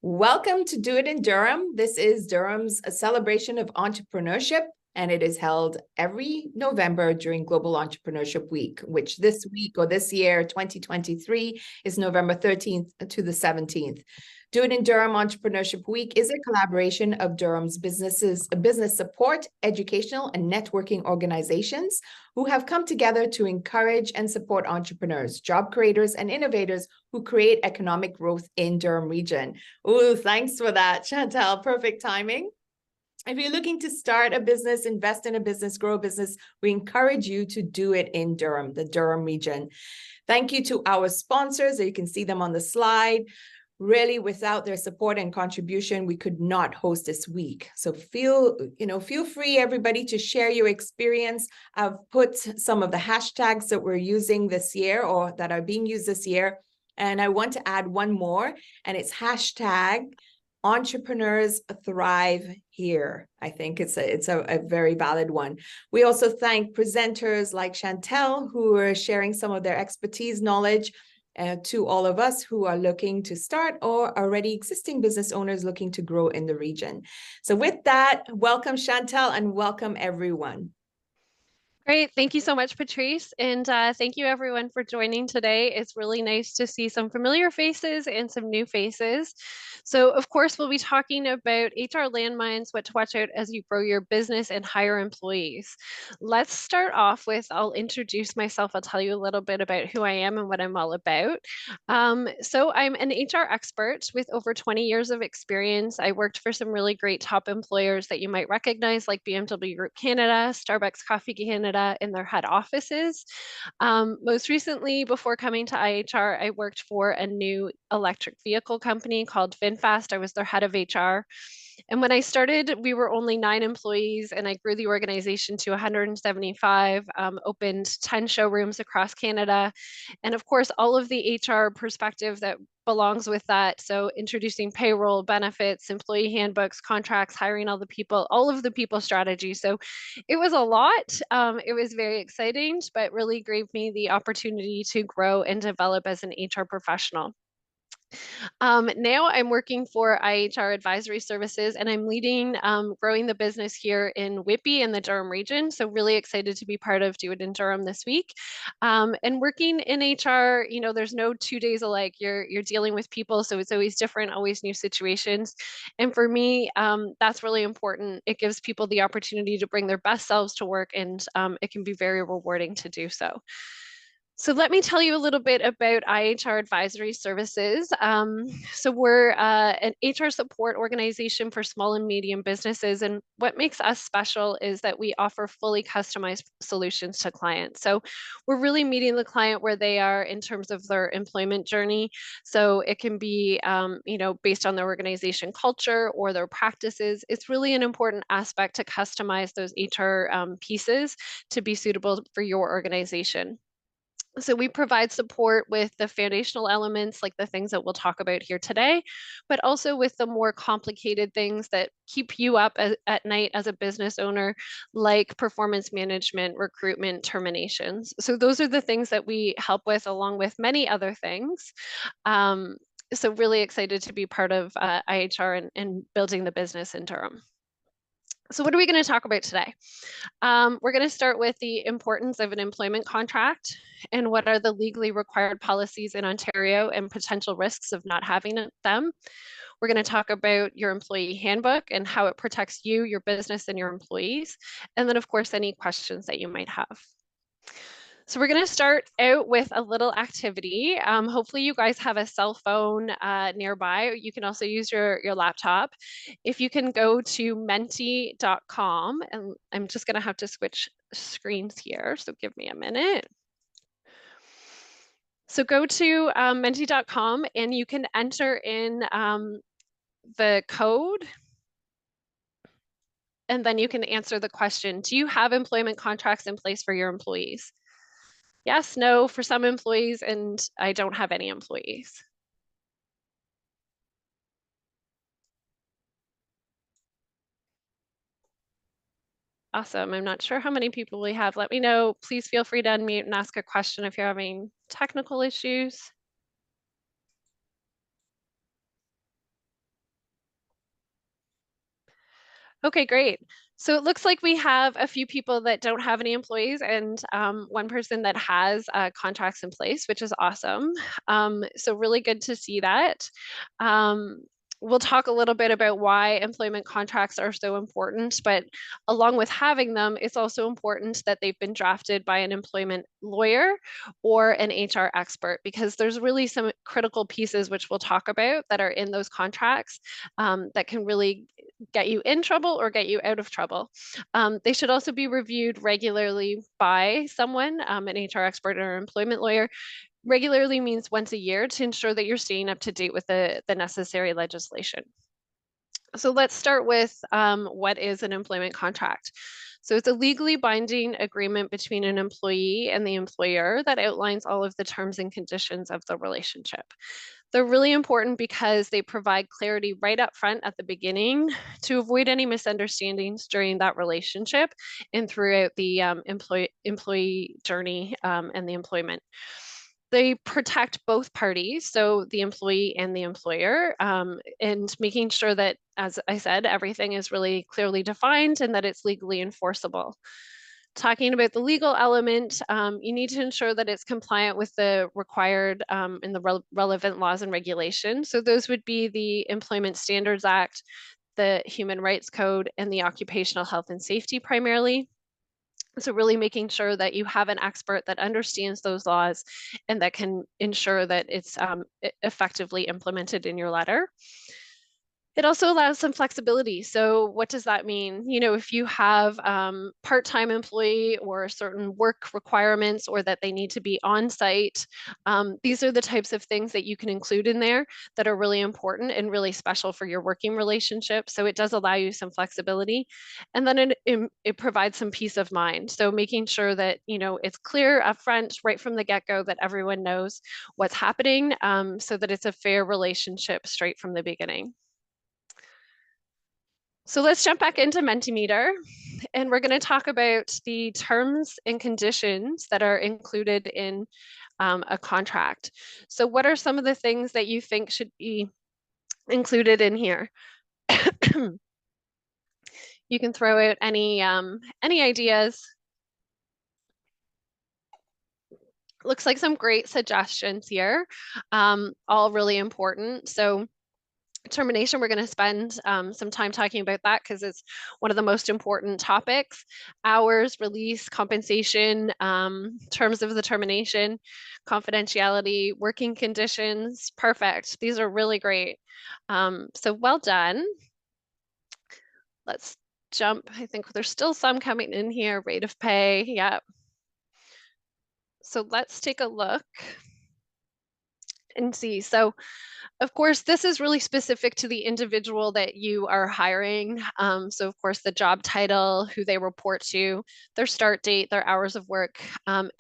Welcome to Do It in Durham. This is Durham's celebration of entrepreneurship, and it is held every November during Global Entrepreneurship Week, which this week or this year, 2023, is November 13th to the 17th. Do It in Durham Entrepreneurship Week is a collaboration of Durham's business support, educational, and networking organizations who have come together to encourage and support entrepreneurs, job creators, and innovators who create economic growth in Durham region. Ooh, thanks for that, Chantal. Perfect timing. If you're looking to start a business, invest in a business, grow a business, we encourage you to do it in Durham, the Durham region. Thank you to our sponsors. You can see them on the slide. Really, without their support and contribution, we could not host this week. So feel free, everybody, to share your experience. I've put some of the hashtags that we're using this year or that are being used this year. And I want to add one more, and it's hashtag Entrepreneurs Thrive Here. I think it's a very valid one. We also thank presenters like Chantel, who are sharing some of their expertise, knowledge, to all of us who are looking to start or already existing business owners looking to grow in the region. So with that, welcome Chantal and welcome everyone. Great. Thank you so much, Patrice. And thank you everyone for joining today. It's really nice to see some familiar faces and some new faces. So of course, we'll be talking about HR landmines, what to watch out as you grow your business and hire employees. Let's start off with, I'll introduce myself. I'll tell you a little bit about who I am and what I'm all about. So I'm an HR expert with over 20 years of experience. I worked for some really great top employers that you might recognize, like BMW Group Canada, Starbucks Coffee Canada, in their head offices. Most recently, before coming to IHR, I worked for a new electric vehicle company called VinFast. I was their head of HR. And when I started, we were only 9 employees, and I grew the organization to 175, opened 10 showrooms across Canada. And of course, all of the HR perspective that belongs with that. So introducing payroll, benefits, employee handbooks, contracts, hiring all of the people strategy. So it was a lot. It was very exciting, but really gave me the opportunity to grow and develop as an HR professional. Now I'm working for IHR Advisory Services, and I'm leading growing the business here in Whitby in the Durham region. So really excited to be part of Do It in Durham this week. And working in HR, there's no 2 days alike. You're dealing with people, so it's always different, always new situations. And for me, that's really important. It gives people the opportunity to bring their best selves to work, and it can be very rewarding to do so. So let me tell you a little bit about IHR Advisory Services. So we're an HR support organization for small and medium businesses. And what makes us special is that we offer fully customized solutions to clients. So we're really meeting the client where they are in terms of their employment journey. So it can be, based on their organization culture or their practices. It's really an important aspect to customize those HR pieces to be suitable for your organization. So we provide support with the foundational elements, like the things that we'll talk about here today, but also with the more complicated things that keep you up at night as a business owner, like performance management, recruitment, terminations. So those are the things that we help with, along with many other things. So really excited to be part of IHR and building the business in Durham. So what are we going to talk about today? We're going to start with the importance of an employment contract and what are the legally required policies in Ontario and potential risks of not having them. We're going to talk about your employee handbook and how it protects you, your business, and your employees. And then, of course, any questions that you might have. So we're going to start out with a little activity. Hopefully you guys have a cell phone nearby. You can also use your laptop. If you can go to menti.com, and I'm just going to have to switch screens here, so give me a minute. So go to menti.com and you can enter in the code, and then you can answer the question, do you have employment contracts in place for your employees? Yes, no, for some employees, and I don't have any employees. Awesome. I'm not sure how many people we have. Let me know. Please feel free to unmute and ask a question if you're having technical issues. Okay, great. So it looks like we have a few people that don't have any employees and one person that has contracts in place, which is awesome. So really good to see that. Um, we'll talk a little bit about why employment contracts are so important, but along with having them, it's also important that they've been drafted by an employment lawyer or an HR expert, because there's really some critical pieces which we'll talk about that are in those contracts that can really get you in trouble or get you out of trouble. They should also be reviewed regularly by someone, an HR expert or employment lawyer. Regularly means once a year to ensure that you're staying up to date with the necessary legislation. So let's start with what is an employment contract. So it's a legally binding agreement between an employee and the employer that outlines all of the terms and conditions of the relationship. They're really important because they provide clarity right up front at the beginning to avoid any misunderstandings during that relationship and throughout the employee journey and the employment. They protect both parties, so the employee and the employer, and making sure that, as I said, everything is really clearly defined and that it's legally enforceable. Talking about the legal element, you need to ensure that it's compliant with the required and the relevant laws and regulations. So those would be the Employment Standards Act, the Human Rights Code, and the Occupational Health and Safety primarily. So really making sure that you have an expert that understands those laws and that can ensure that it's effectively implemented in your letter. It also allows some flexibility. So what does that mean? You know, if you have part-time employee or certain work requirements or that they need to be on site, these are the types of things that you can include in there that are really important and really special for your working relationship. So it does allow you some flexibility. And then it provides some peace of mind. So making sure that, you know, it's clear upfront right from the get-go that everyone knows what's happening so that it's a fair relationship straight from the beginning. So let's jump back into Mentimeter, and we're going to talk about the terms and conditions that are included in a contract. So what are some of the things that you think should be included in here? You can throw out any ideas. Looks like some great suggestions here, all really important. So termination, we're going to spend some time talking about that because it's one of the most important topics. Hours, release, compensation, terms of the termination, confidentiality, working conditions. Perfect. These are really great. So well done. Let's jump. I think there's still some coming in here. Rate of pay. Yeah. So let's take a look and see. So of course, this is really specific to the individual that you are hiring. So of course, the job title, who they report to, their start date, their hours of work,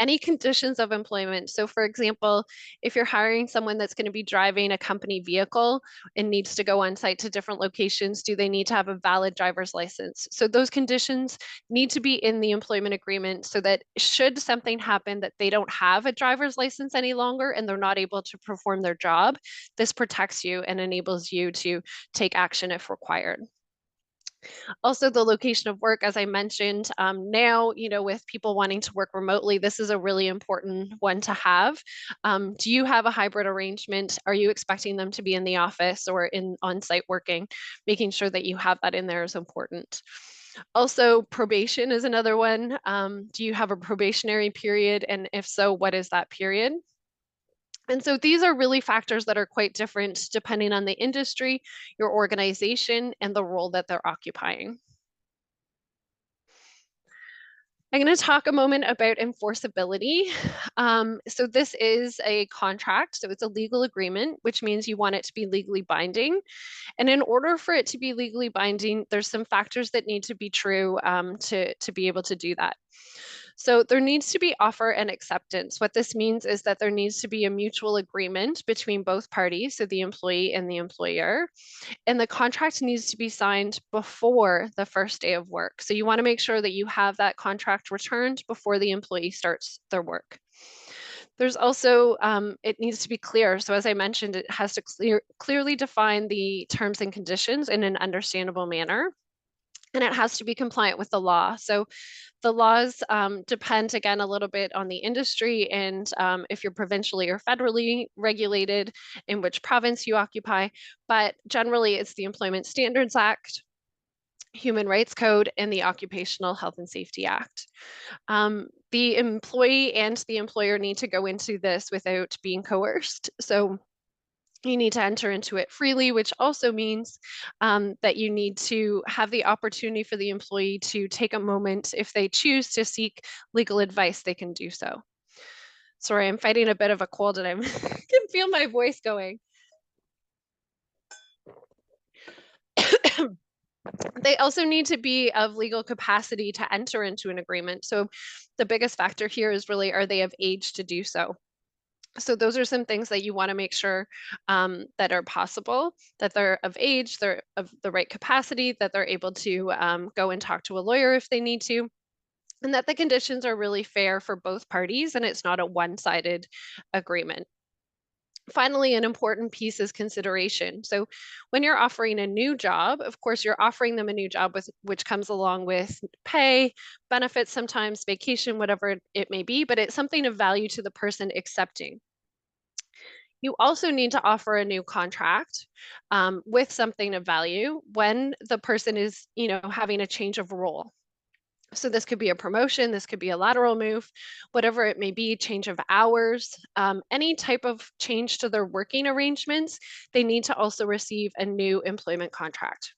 any conditions of employment. So for example, if you're hiring someone that's going to be driving a company vehicle and needs to go on site to different locations, do they need to have a valid driver's license? So those conditions need to be in the employment agreement so that should something happen that they don't have a driver's license any longer and they're not able to perform their job, this protects you and enables you to take action if required. Also, the location of work, as I mentioned, now, you know, with people wanting to work remotely, this is a really important one to have. Do you have a hybrid arrangement? Are you expecting them to be in the office or in on-site working? Making sure that you have that in there is important. Also, probation is another one. Do you have a probationary period? And if so, what is that period? And so these are really factors that are quite different depending on the industry, your organization, and the role that they're occupying. I'm going to talk a moment about enforceability. So this is a contract, so it's a legal agreement, which means you want it to be legally binding. And in order for it to be legally binding, there's some factors that need to be true to be able to do that. So there needs to be offer and acceptance. What this means is that there needs to be a mutual agreement between both parties, so the employee and the employer, and the contract needs to be signed before the first day of work. So you want to make sure that you have that contract returned before the employee starts their work. There's also, it needs to be clear. So as I mentioned, it has to clearly define the terms and conditions in an understandable manner. and it has to be compliant with the law. So the laws depend again a little bit on the industry and if you're provincially or federally regulated, in which province you occupy. But generally, it's the Employment Standards Act, Human Rights Code, and the Occupational Health and Safety Act. The employee and the employer need to go into this without being coerced. So you need to enter into it freely, which also means that you need to have the opportunity for the employee to take a moment. If they choose to seek legal advice, they can do so. Sorry, I'm fighting a bit of a cold and I can feel my voice going. They also need to be of legal capacity to enter into an agreement. So the biggest factor here is really, are they of age to do so? So those are some things that you want to make sure that are possible, that they're of age, they're of the right capacity, that they're able to go and talk to a lawyer if they need to, and that the conditions are really fair for both parties and it's not a one-sided agreement. Finally, an important piece is consideration. So when you're offering a new job, of course, you're offering them a new job with which comes along with pay, benefits, sometimes vacation, whatever it may be, but it's something of value to the person accepting. You also need to offer a new contract with something of value when the person is, having a change of role. So this could be a promotion, this could be a lateral move, whatever it may be, change of hours, any type of change to their working arrangements, they need to also receive a new employment contract.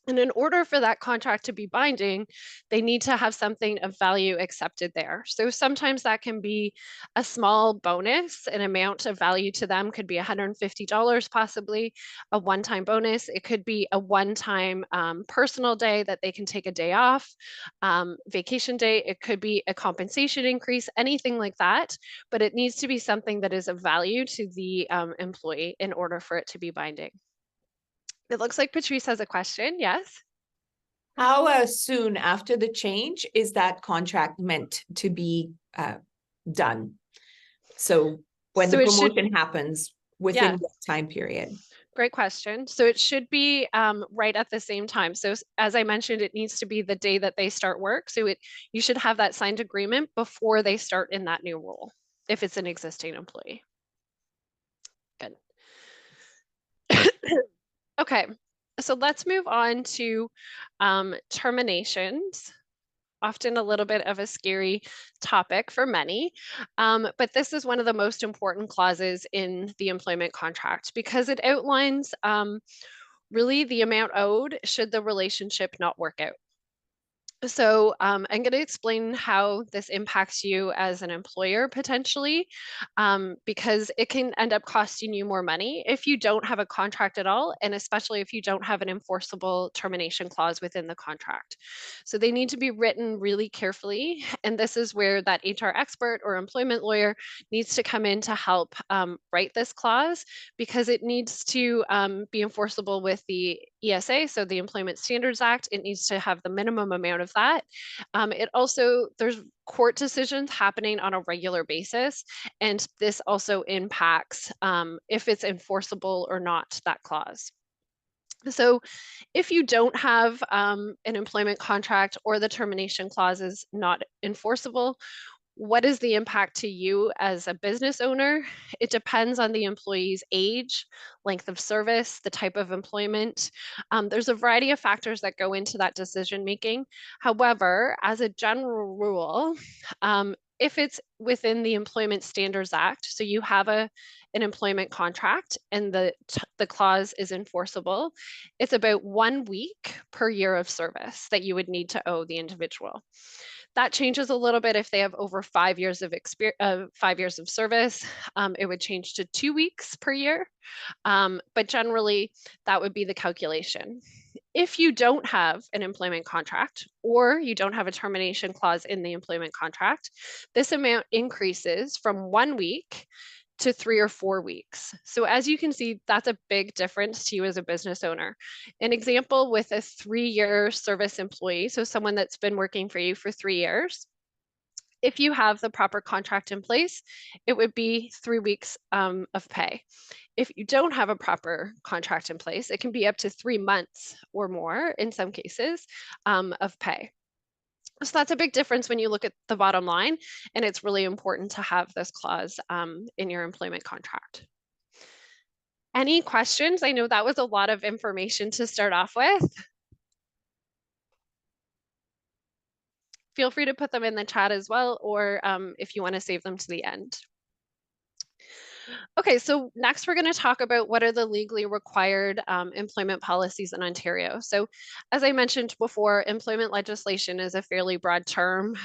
And in order for that contract to be binding, they need to have something of value accepted there. So sometimes that can be a small bonus, an amount of value to them could be $150 possibly, a one-time bonus. It could be a one-time personal day that they can take a day off, vacation day. It could be a compensation increase, anything like that. But it needs to be something that is of value to the employee in order for it to be binding. It looks like Patrice has a question. Yes. How soon after the change is that contract meant to be done? So when So the it should, promotion happens, within yeah, what time period? great question. So it should be right at the same time. So as I mentioned, it needs to be the day that they start work. So you should have that signed agreement before they start in that new role, if it's an existing employee. Good. Okay, so let's move on to terminations. Often a little bit of a scary topic for many, but this is one of the most important clauses in the employment contract because it outlines really the amount owed should the relationship not work out. So I'm going to explain how this impacts you as an employer potentially, because it can end up costing you more money if you don't have a contract at all, and especially if you don't have an enforceable termination clause within the contract. So they need to be written really carefully, and this is where that HR expert or employment lawyer needs to come in to help write this clause because it needs to be enforceable with the ESA, so the Employment Standards Act. It needs to have the minimum amount of that. It also, there's court decisions happening on a regular basis, and this also impacts if it's enforceable or not, that clause. So if you don't have an employment contract or the termination clause is not enforceable, what is the impact to you as a business owner? It depends on the employee's age, length of service, the type of employment. There's a variety of factors that go into that decision making. However, as a general rule, if it's within the Employment Standards Act, so you have an employment contract and the clause is enforceable, it's about 1 week per year of service that you would need to owe the individual. That changes a little bit if they have over 5 years of experience, 5 years of service. It would change to 2 weeks per year, but generally that would be the calculation. If you don't have an employment contract or you don't have a termination clause in the employment contract, this amount increases from 1 week to 3 or 4 weeks. So as you can see, that's a big difference to you as a business owner. An example with a 3-year service employee, so someone that's been working for you for 3 years, If you have the proper contract in place, it would be 3 weeks of pay. If you don't have a proper contract in place, it can be up to 3 months or more in some cases of pay. So that's a big difference when you look at the bottom line, and it's really important to have this clause in your employment contract. Any questions? I know that was a lot of information to start off with. Feel free to put them in the chat as well, or if you want to save them to the end. Okay, so next we're going to talk about what are the legally required employment policies in Ontario. So as I mentioned before, employment legislation is a fairly broad term.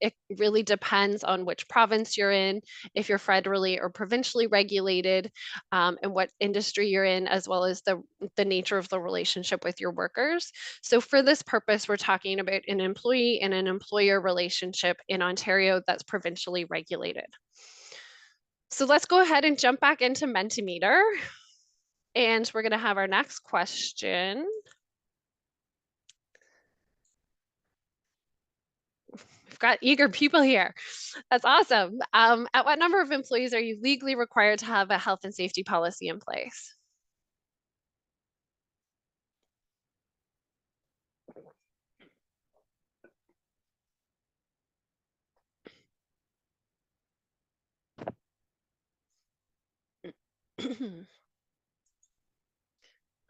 It really depends on which province you're in, if you're federally or provincially regulated, and what industry you're in, as well as the nature of the relationship with your workers. So for this purpose, we're talking about an employee and an employer relationship in Ontario that's provincially regulated. So let's go ahead and jump back into Mentimeter. And we're going to have our next question. We've got eager people here. That's awesome. At what number of employees are you legally required to have a health and safety policy in place?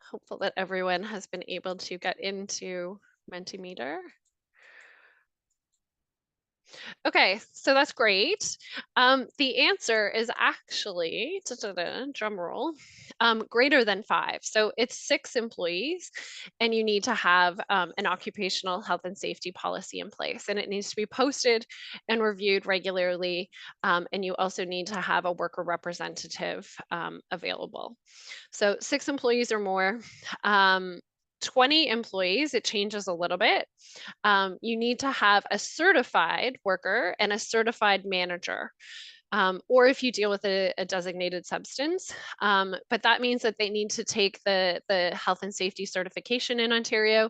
Hopeful that everyone has been able to get into Mentimeter. Okay, so that's great. The answer is actually, drum roll, greater than 5. So it's 6 employees, and you need to have an occupational health and safety policy in place, and it needs to be posted and reviewed regularly. And you also need to have a worker representative available. So 6 employees or more. 20 employees, it changes a little bit. You need to have a certified worker and a certified manager. Or if you deal with a designated substance. But that means that they need to take the health and safety certification in Ontario.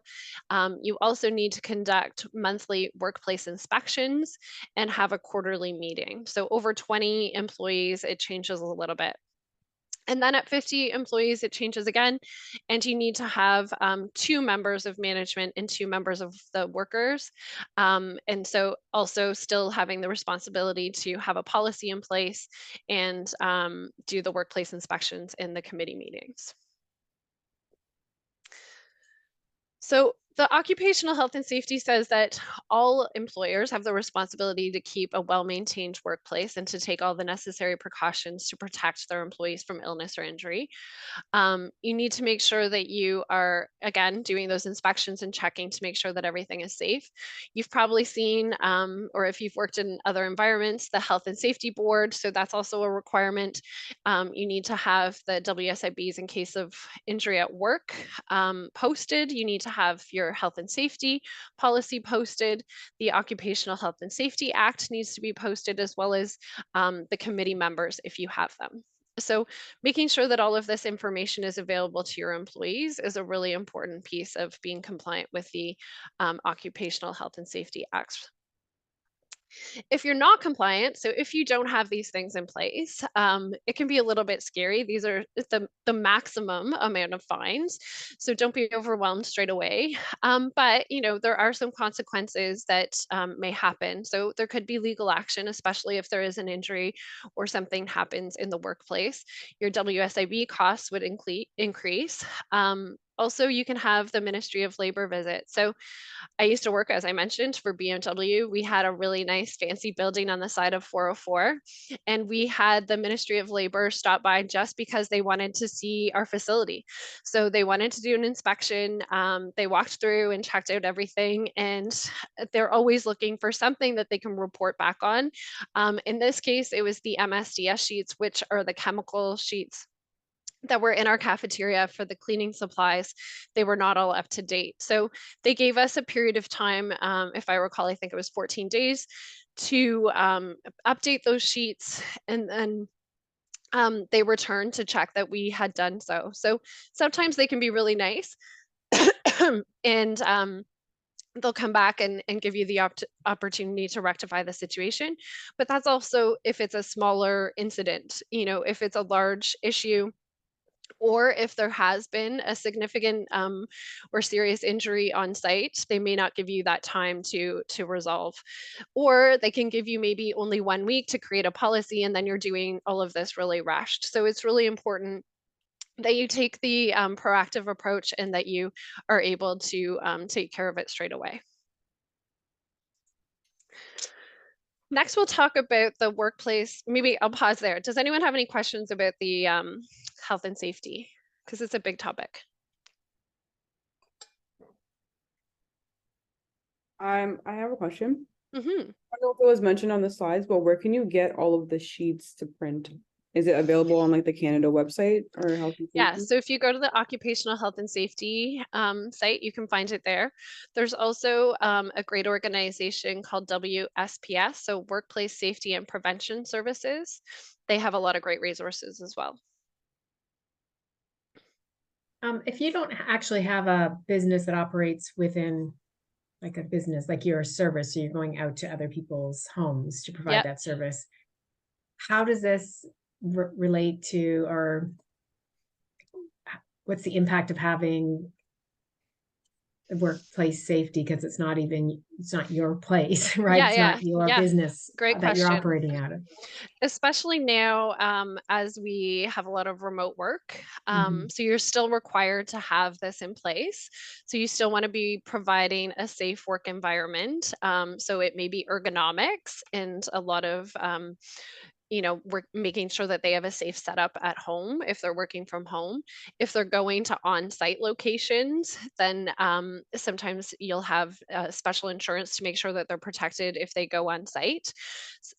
You also need to conduct monthly workplace inspections and have a quarterly meeting. So over 20 employees, it changes a little bit. And then at 50 employees, it changes again. And you need to have 2 members of management and 2 members of the workers. And so also still having the responsibility to have a policy in place and do the workplace inspections in the committee meetings. So the occupational health and safety says that all employers have the responsibility to keep a well-maintained workplace and to take all the necessary precautions to protect their employees from illness or injury. You need to make sure that you are, again, doing those inspections and checking to make sure that everything is safe. You've probably seen, or if you've worked in other environments, the Health and Safety Board. So that's also a requirement. You need to have the WSIBs in case of injury at work posted. You need to have your health and safety policy posted. The Occupational Health and Safety Act needs to be posted, as well as the committee members if you have them. So making sure that all of this information is available to your employees is a really important piece of being compliant with the Occupational Health and Safety Act. If you're not compliant, so if you don't have these things in place, it can be a little bit scary. These are the maximum amount of fines. So don't be overwhelmed straight away. But there are some consequences that may happen. So there could be legal action, especially if there is an injury or something happens in the workplace. Your WSIB costs would increase. Also, you can have the Ministry of Labor visit. So I used to work, as I mentioned, for BMW. We had a really nice fancy building on the side of 404, and we had the Ministry of Labor stop by just because they wanted to see our facility. So they wanted to do an inspection. They walked through and checked out everything, and they're always looking for something that they can report back on. In this case, it was the MSDS sheets, which are the chemical sheets that were in our cafeteria for the cleaning supplies. They were not all up to date. So they gave us a period of time, if I recall, I think it was 14 days to update those sheets, and then they returned to check that we had done so. So sometimes they can be really nice. And they'll come back and give you the opportunity to rectify the situation. But that's also if it's a smaller incident. If it's a large issue, or if there has been a significant or serious injury on site, they may not give you that time to resolve. Or they can give you maybe only 1 week to create a policy, and then you're doing all of this really rushed. So it's really important that you take the proactive approach and that you are able to take care of it straight away. Next, we'll talk about the workplace. Maybe I'll pause there. Does anyone have any questions about the health and safety? Because it's a big topic. I have a question. Mm-hmm. I don't know if it was mentioned on the slides, but where can you get all of the sheets to print? Is it available on like the Canada website or Health and Yeah, Safety? so if you go to the Occupational Health and Safety site, you can find it there. There's also a great organization called WSPS, so Workplace Safety and Prevention Services. They have a lot of great resources as well. If you don't actually have a business that operates within like a business, like you're a service, so you're going out to other people's homes to provide Yep. that service, how does this relate to, or what's the impact of having workplace safety? Because it's not your place, right? Yeah, It's yeah, not your yeah. business Great that you're question. operating out of. Especially now, as we have a lot of remote work. Mhm. So you're still required to have this in place. So you still want to be providing a safe work environment. So it may be ergonomics and a lot of we're making sure that they have a safe setup at home if they're working from home. If they're going to on-site locations, then sometimes you'll have special insurance to make sure that they're protected if they go on site.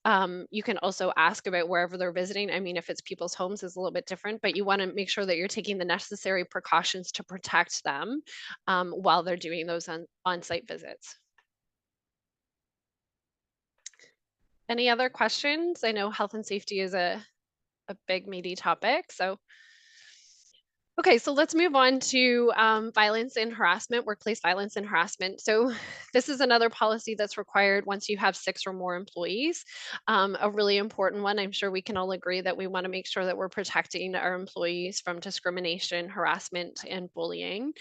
You can also ask about wherever they're visiting. I mean, if it's people's homes, is a little bit different, but you want to make sure that you're taking the necessary precautions to protect them while they're doing those on-site visits. Any other questions? I know health and safety is a big meaty topic. Okay, so let's move on to violence and harassment, workplace violence and harassment. So this is another policy that's required once you have 6 or more employees. A really important one. I'm sure we can all agree that we want to make sure that we're protecting our employees from discrimination, harassment, and bullying.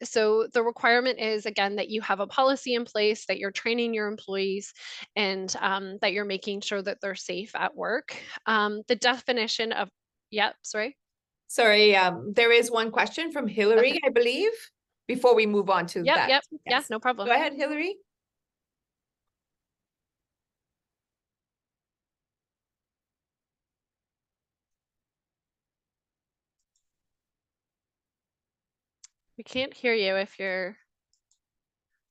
So the requirement is, again, that you have a policy in place, that you're training your employees, and that you're making sure that they're safe at work. The definition of, sorry. Sorry, there is one question from Hillary, Okay. I believe, before we move on to that. Yeah, Yes. no problem. Go ahead, Hillary. We can't hear you if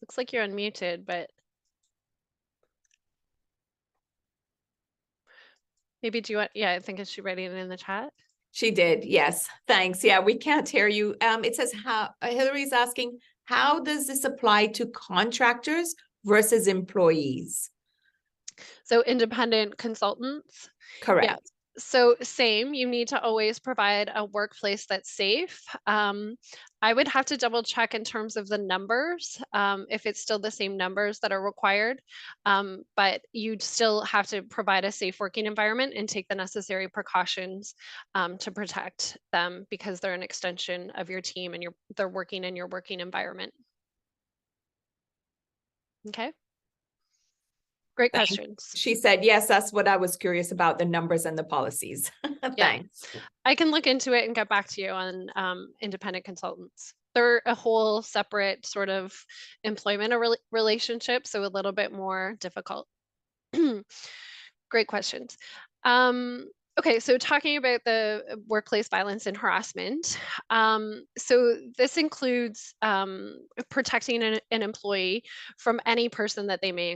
looks like you're unmuted, but maybe do you want, I think is she writing it in the chat? She did, yes, thanks. Yeah, we can't hear you. It says Hillary's asking, how does this apply to contractors versus employees? So independent consultants. Correct. Yeah. So same, you need to always provide a workplace that's safe. I would have to double check in terms of the numbers, if it's still the same numbers that are required, but you'd still have to provide a safe working environment and take the necessary precautions to protect them because they're an extension of your team and they're working in your working environment. Okay. Great questions. She said, yes, that's what I was curious about, the numbers and the policies. Thanks. I can look into it and get back to you on independent consultants. They're a whole separate sort of employment relationship, so a little bit more difficult. Great questions. Okay, so talking about the workplace violence and harassment. So this includes protecting an employee from any person that they may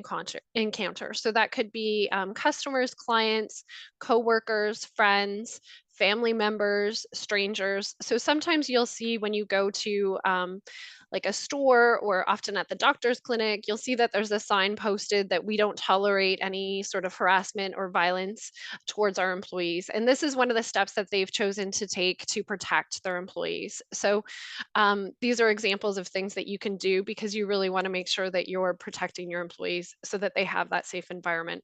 encounter. So that could be customers, clients, coworkers, friends, family members, strangers. So sometimes you'll see when you go to like a store or often at the doctor's clinic, you'll see that there's a sign posted that we don't tolerate any sort of harassment or violence towards our employees. And this is one of the steps that they've chosen to take to protect their employees. So these are examples of things that you can do because you really want to make sure that you're protecting your employees so that they have that safe environment.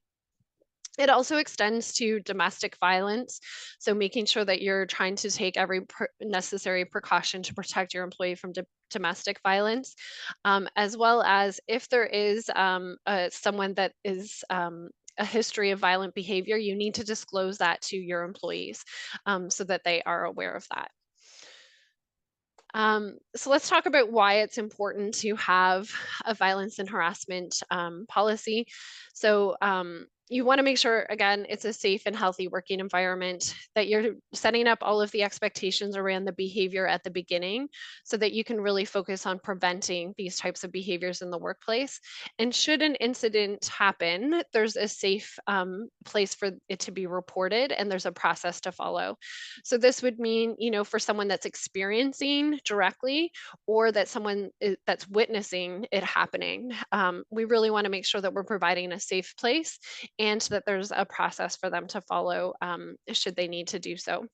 It also extends to domestic violence. So making sure that you're trying to take every necessary precaution to protect your employee from domestic violence, as well as if there is someone that is a history of violent behavior, you need to disclose that to your employees so that they are aware of that. So let's talk about why it's important to have a violence and harassment policy. So you want to make sure, again, it's a safe and healthy working environment, that you're setting up all of the expectations around the behavior at the beginning so that you can really focus on preventing these types of behaviors in the workplace. And should an incident happen, there's a safe place for it to be reported and there's a process to follow. So this would mean, you know, for someone that's experiencing directly or that someone that's witnessing it happening, we really want to make sure that we're providing a safe place and that there's a process for them to follow should they need to do so.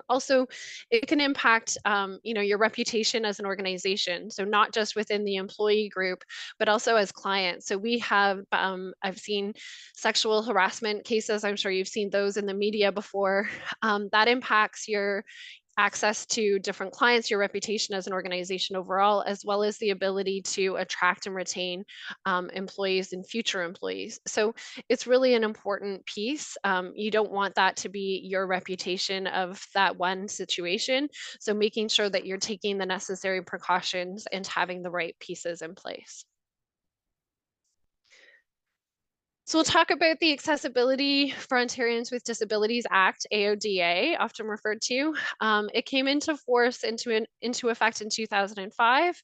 Also, it can impact, you know, your reputation as an organization. So not just within the employee group, but also as clients. So we have, I've seen sexual harassment cases. I'm sure you've seen those in the media before. That impacts your access to different clients, your reputation as an organization overall, as well as the ability to attract and retain employees and future employees. So it's really an important piece. You don't want that to be your reputation of that one situation. So making sure that you're taking the necessary precautions and having the right pieces in place. So we'll talk about the Accessibility for Ontarians with Disabilities Act, AODA, often referred to. It came into force into effect in 2005.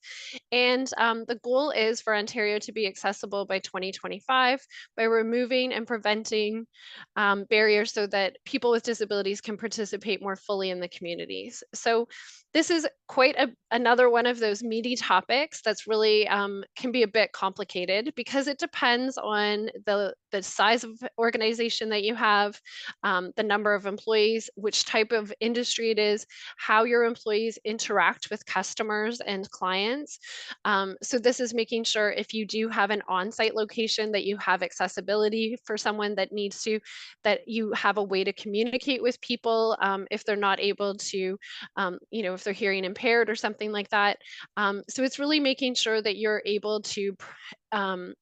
And the goal is for Ontario to be accessible by 2025 by removing and preventing barriers so that people with disabilities can participate more fully in the communities. So this is quite another one of those meaty topics that's really can be a bit complicated because it depends on the size of organization that you have, the number of employees, which type of industry it is, how your employees interact with customers and clients. So this is making sure if you do have an on-site location that you have accessibility for someone that needs to, that you have a way to communicate with people if they're not able to, you know, if they're hearing impaired or something like that. So it's really making sure that you're able to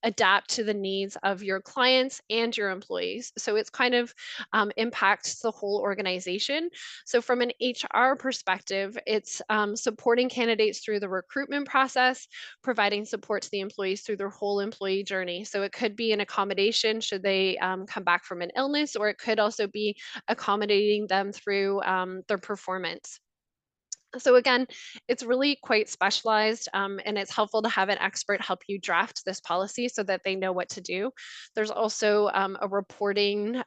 adapt to the needs of your clients and your employees. So it's kind of impacts the whole organization. So from an HR perspective, it's supporting candidates through the recruitment process, providing support to the employees through their whole employee journey. So it could be an accommodation should they come back from an illness, or it could also be accommodating them through their performance. So again, it's really quite specialized and it's helpful to have an expert help you draft this policy so that they know what to do. There's also a reporting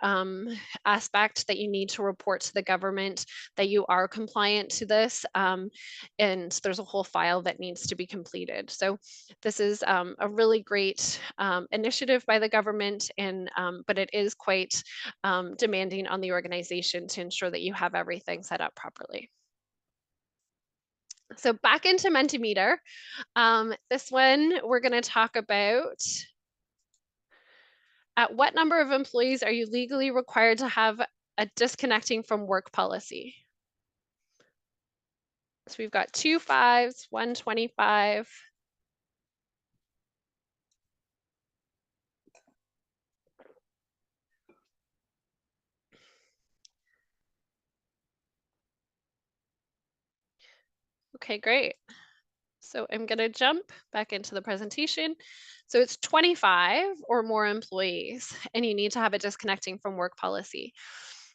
aspect that you need to report to the government that you are compliant to this. And there's a whole file that needs to be completed. So this is a really great initiative by the government, and but it is quite demanding on the organization to ensure that you have everything set up properly. So back into Mentimeter. This one, we're going to talk about at what number of employees are you legally required to have a disconnecting from work policy? So we've got 2 5s, 125. Okay, great. So I'm going to jump back into the presentation. So it's 25 or more employees, and you need to have a disconnecting from work policy.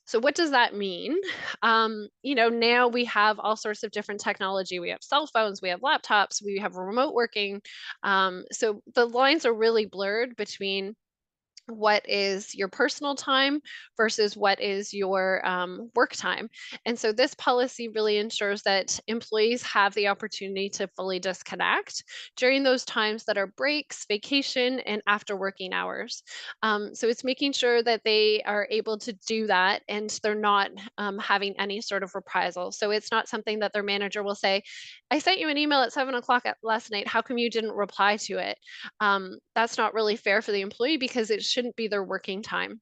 So what does that mean? You know, now we have all sorts of different technology. We have cell phones, we have laptops, we have remote working. So the lines are really blurred between what is your personal time versus what is your work time. And so this policy really ensures that employees have the opportunity to fully disconnect during those times that are breaks, vacation, and after working hours. So it's making sure that they are able to do that and they're not having any sort of reprisal. So it's not something that their manager will say, I sent you an email at 7 o'clock last night. How come you didn't reply to it? That's not really fair for the employee because it shouldn't be their working time.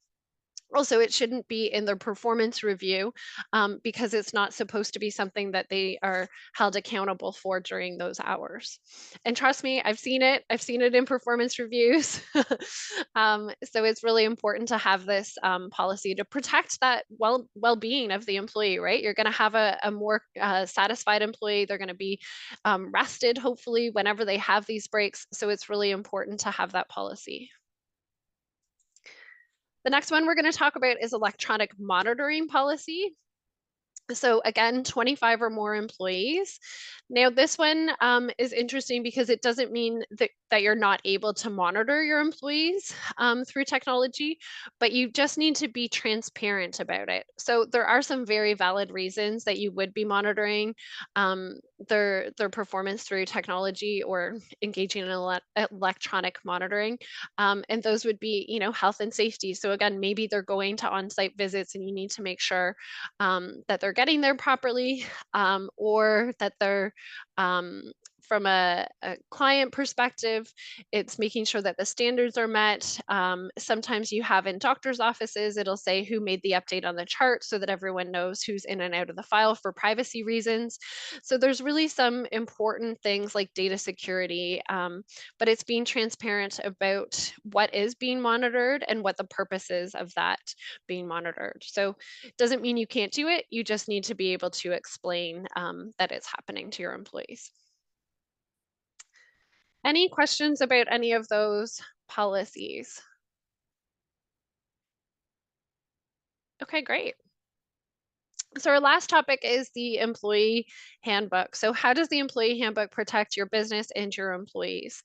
Also, it shouldn't be in their performance review because it's not supposed to be something that they are held accountable for during those hours. And trust me, I've seen it. I've seen it in performance reviews. So it's really important to have this policy to protect that well-being of the employee, right? You're going to have a more satisfied employee. They're going to be rested, hopefully, whenever they have these breaks. So it's really important to have that policy. The next one we're going to talk about is electronic monitoring policy. So again, 25 or more employees. Now this one is interesting because it doesn't mean that you're not able to monitor your employees through technology, but you just need to be transparent about it. So there are some very valid reasons that you would be monitoring their performance through technology or engaging in electronic monitoring. And those would be, you know, health and safety. So again, maybe they're going to on-site visits and you need to make sure that they're getting there properly, or that they're from a client perspective, it's making sure that the standards are met. Sometimes you have in doctor's offices, it'll say who made the update on the chart so that everyone knows who's in and out of the file for privacy reasons. So there's really some important things like data security, but it's being transparent about what is being monitored and what the purpose is of that being monitored. So it doesn't mean you can't do it. You just need to be able to explain that it's happening to your employees. Any questions about any of those policies? Okay, great. So our last topic is the employee handbook. So how does the employee handbook protect your business and your employees?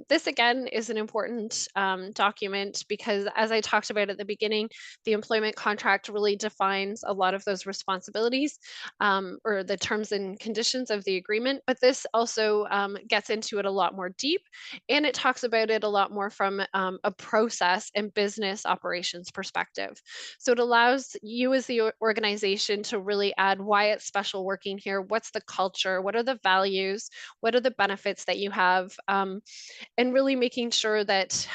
This again is an important document because as I talked about at the beginning, the employment contract really defines a lot of those responsibilities or the terms and conditions of the agreement, but this also gets into it a lot more deep and it talks about it a lot more from a process and business operations perspective. So it allows you as the organization to really add why it's special working here, what's the culture, what are the values, what are the benefits that you have, and really making sure that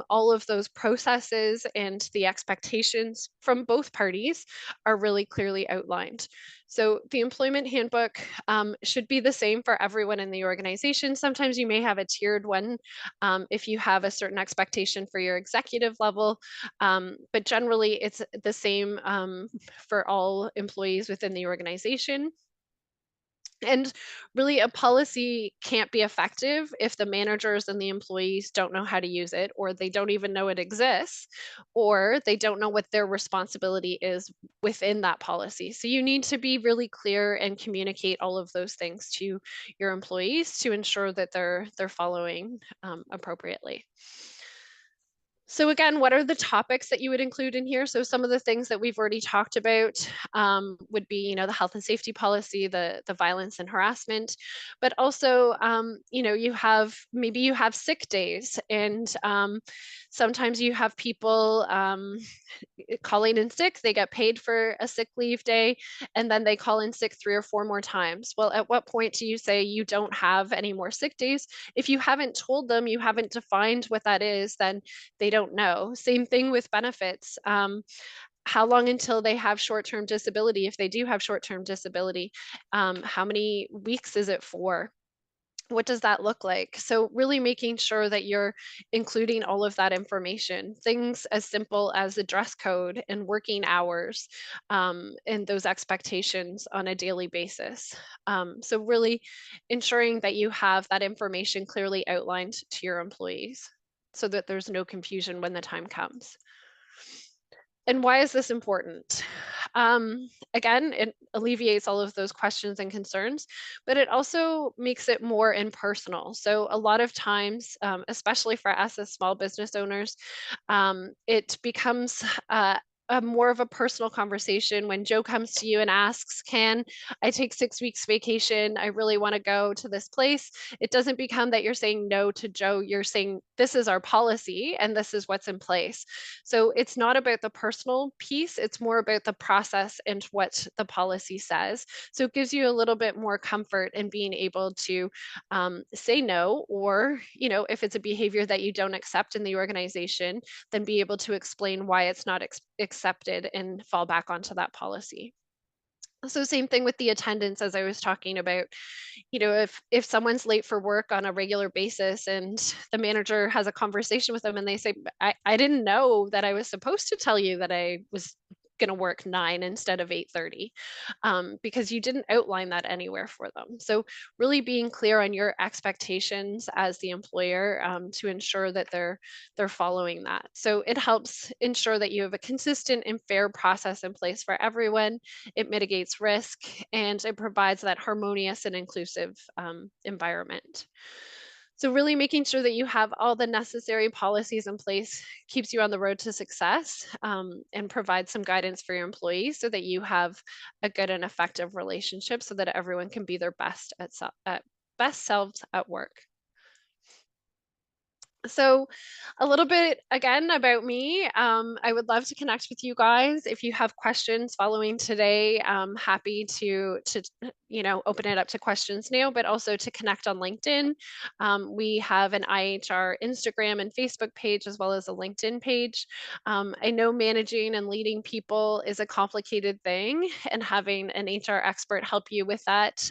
all of those processes and the expectations from both parties are really clearly outlined. So the employment handbook should be the same for everyone in the organization. Sometimes you may have a tiered one if you have a certain expectation for your executive level, but generally it's the same for all employees within the organization. And really, a policy can't be effective if the managers and the employees don't know how to use it, or they don't even know it exists, or they don't know what their responsibility is within that policy. So you need to be really clear and communicate all of those things to your employees to ensure that they're following appropriately. So again, what are the topics that you would include in here? So some of the things that we've already talked about would be, you know, the health and safety policy, the violence and harassment, but also, you know, maybe you have sick days, and sometimes you have people calling in sick. They get paid for a sick leave day, and then they call in sick 3 or 4 more times. Well, at what point do you say you don't have any more sick days? If you haven't told them, you haven't defined what that is, then they don't know. Same thing with benefits. How long until they have short-term disability? If they do have short-term disability, how many weeks is it for? What does that look like? So really making sure that you're including all of that information, things as simple as the dress code and working hours, and those expectations on a daily basis. So really ensuring that you have that information clearly outlined to your employees so that there's no confusion when the time comes. And why is this important? Again, it alleviates all of those questions and concerns, but it also makes it more impersonal. So a lot of times, especially for us as small business owners, it becomes a more of a personal conversation when Joe comes to you and asks, can I take 6 weeks vacation? I really want to go to this place. It doesn't become that you're saying no to Joe. You're saying, this is our policy and this is what's in place. So it's not about the personal piece. It's more about the process and what the policy says. So it gives you a little bit more comfort in being able to say no, or, you know, if it's a behavior that you don't accept in the organization, then be able to explain why it's not accepted and fall back onto that policy. So same thing with the attendance, as I was talking about. You know, if someone's late for work on a regular basis and the manager has a conversation with them and they say, I didn't know that I was supposed to tell you that I was going to work 9 instead of 8:30, because you didn't outline that anywhere for them. So really being clear on your expectations as the employer, to ensure that they're following that. So it helps ensure that you have a consistent and fair process in place for everyone. It mitigates risk, and it provides that harmonious and inclusive environment. So really making sure that you have all the necessary policies in place keeps you on the road to success, and provides some guidance for your employees so that you have a good and effective relationship so that everyone can be their best at best selves at work. So a little bit again about me. I would love to connect with you guys. If you have questions following today, I'm happy to open it up to questions now, but also to connect on LinkedIn. We have an IHR Instagram and Facebook page, as well as a LinkedIn page. I know managing and leading people is a complicated thing, and having an HR expert help you with that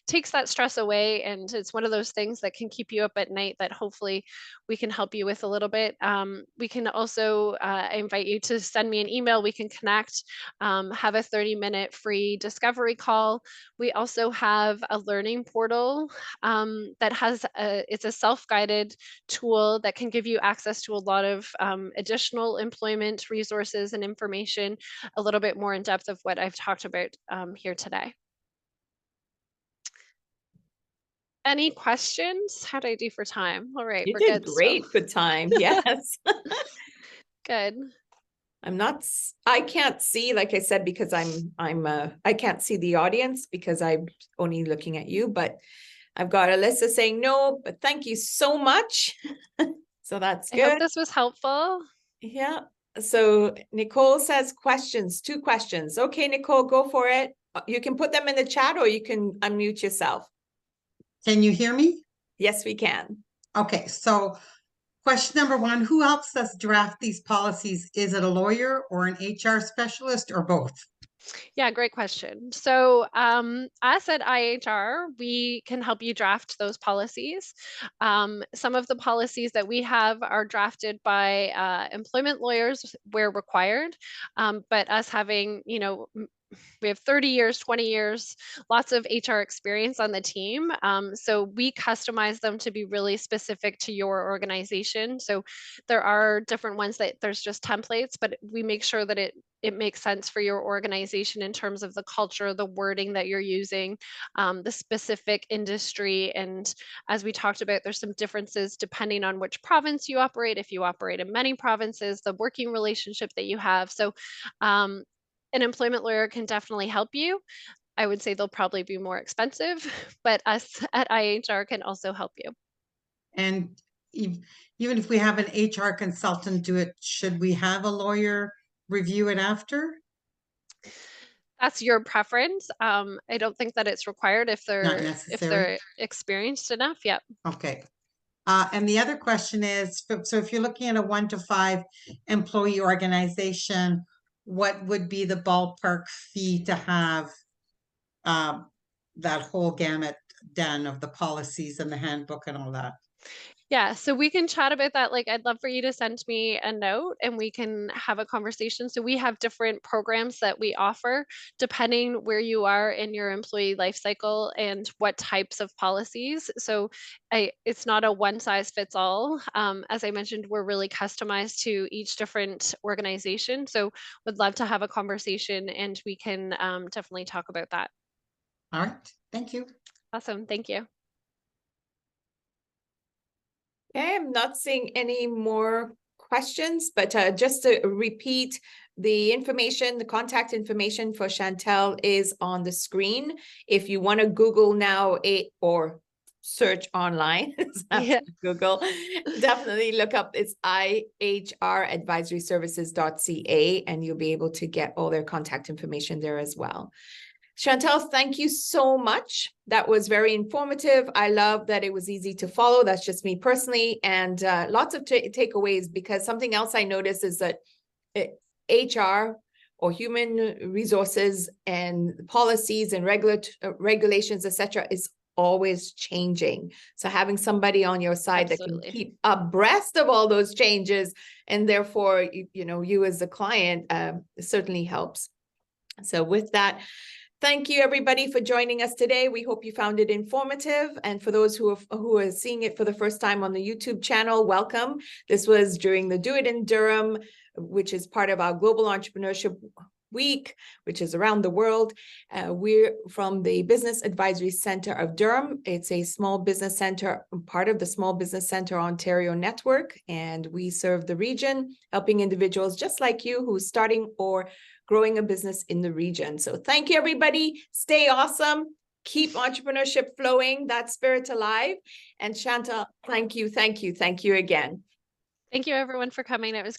takes that stress away. And it's one of those things that can keep you up at night that hopefully we can help you with a little bit. We can also, I invite you to send me an email. We can connect, have a 30-minute free discovery call. We also have a learning portal that has it's a self-guided tool that can give you access to a lot of additional employment resources and information, a little bit more in depth of what I've talked about here today. Any questions? How did I do for time? All right, You we're did good. great for time. Yes. Good. I can't see, like I said, because I can't see the audience because I'm only looking at you, but I've got Alyssa saying no, but thank you so much. So that's I hope good. this was helpful. Yeah. So Nicole says questions, 2 questions. Okay, Nicole, go for it. You can put them in the chat or you can unmute yourself. Can you hear me? Yes, we can. Okay, so question number 1, who helps us draft these policies? Is it a lawyer or an HR specialist or both? Yeah, great question. So us at IHR, we can help you draft those policies. Some of the policies that we have are drafted by employment lawyers where required, but us having, we have 30 years, 20 years, lots of HR experience on the team. So we customize them to be really specific to your organization. So there are different ones that there's just templates, but we make sure that it makes sense for your organization in terms of the culture, the wording that you're using, the specific industry. And as we talked about, there's some differences depending on which province you operate. If you operate in many provinces, the working relationship that you have. So an employment lawyer can definitely help you. I would say they'll probably be more expensive, but us at IHR can also help you. And even if we have an HR consultant do it, should we have a lawyer review it after? That's your preference. I don't think that it's required if Not necessary. experienced enough. Yep. Okay. And the other question is, so if you're looking at a 1 to 5 employee organization, what would be the ballpark fee to have that whole gamut done of the policies and the handbook and all that? Yeah, so we can chat about that. Like, I'd love for you to send me a note and we can have a conversation. So we have different programs that we offer depending where you are in your employee life cycle and what types of policies. So it's not a one size fits all. As I mentioned, we're really customized to each different organization. So would love to have a conversation and we can definitely talk about that. All right, thank you. Awesome, thank you. Okay, I'm not seeing any more questions, but just to repeat, the information, the contact information for Chantel is on the screen. If you want to Google now or search online, it's not Yeah. Google, definitely look up, it's ihradvisoryservices.ca, and you'll be able to get all their contact information there as well. Chantel, thank you so much. That was very informative. I love that it was easy to follow. That's just me personally. And lots of takeaways, because something else I noticed is that HR or human resources and policies and regulations, etc., is always changing. So having somebody on your side Absolutely. that can keep abreast of all those changes, and therefore, you as a client, certainly helps. So with that, thank you, everybody, for joining us today. We hope you found it informative. And for those who are seeing it for the first time on the YouTube channel, welcome. This was during the Do It in Durham, which is part of our Global Entrepreneurship Week, which is around the world. We're from the Business Advisory Center of Durham. It's a small business center, part of the Small Business Center Ontario network. And we serve the region, helping individuals just like you who's starting or growing a business in the region. So thank you, everybody. Stay awesome. Keep entrepreneurship flowing, that spirit alive. And Chantal, thank you again. Thank you, everyone, for coming. It was